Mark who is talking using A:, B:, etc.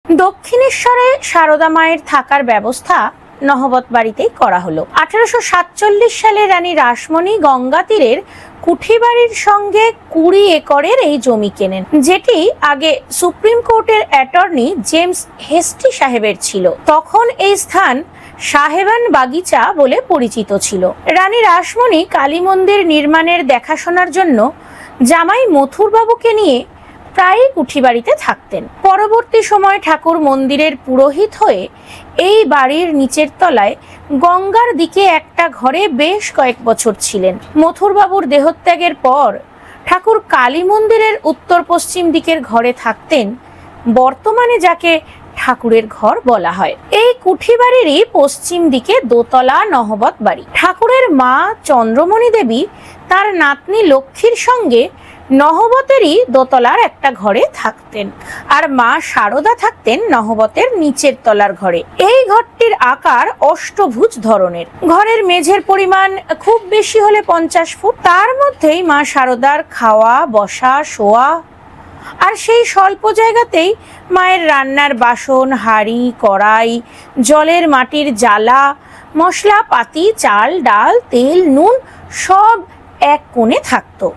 A: দক্ষিণেশ্বরে সারদা মায়ের থাকার ব্যবস্থা নহবত বাড়িতেই করা হলো। 1847 সালে রানী রাসমণি গঙ্গা তীরের কুঠিবাড়ির সঙ্গে 20 একরের এই জমি কেনেন, যেটি আগে সুপ্রিম কোর্টের অ্যাটর্নি জেমস হেস্টি সাহেবের ছিল। তখন এই স্থান সাহেবান বাগিচা বলে পরিচিত ছিল। রানী রাসমণি কালী মন্দির নির্মাণের দেখাশোনার জন্য জামাই মথুরবাবুকে নিয়ে প্রায়ই কুঠিবাড়িতে থাকতেন। পরবর্তী সময় ঠাকুর মন্দিরের পুরোহিত হয়ে এই বাড়ির নিচের তলায় গঙ্গার দিকে একটা ঘরে বেশ কয়েক বছর ছিলেন। মথুরবাবুর দেহত্যাগের পর ঠাকুর কালী মন্দিরের উত্তর পশ্চিম দিকের ঘরে থাকতেন, বর্তমানে যাকে ঠাকুরের ঘর বলা হয়। এই কুঠিবাড়িরই পশ্চিম দিকে দোতলা নহবত বাড়ি। ঠাকুরের মা চন্দ্রমণি দেবী তার নাতনি লক্ষ্মীর সঙ্গে নহবতেরই দোতলার একটা ঘরে থাকতেন, আর মা সারদা থাকতেন নহবতের নিচের তলার ঘরে। এই ঘরটির আকার অষ্টভুজ ধরনের। ঘরের মেঝের পরিমাণ খুব বেশি হলে 50 ফুট। তার মধ্যেই মা সারদার খাওয়া, বসা, শোয়া, আর সেই স্বল্প জায়গাতেই মায়ের রান্নার বাসন, হাঁড়ি, কড়াই, জলের মাটির জালা, মশলা পাতি, চাল, ডাল, তেল, নুন সব এক কোণে থাকতো।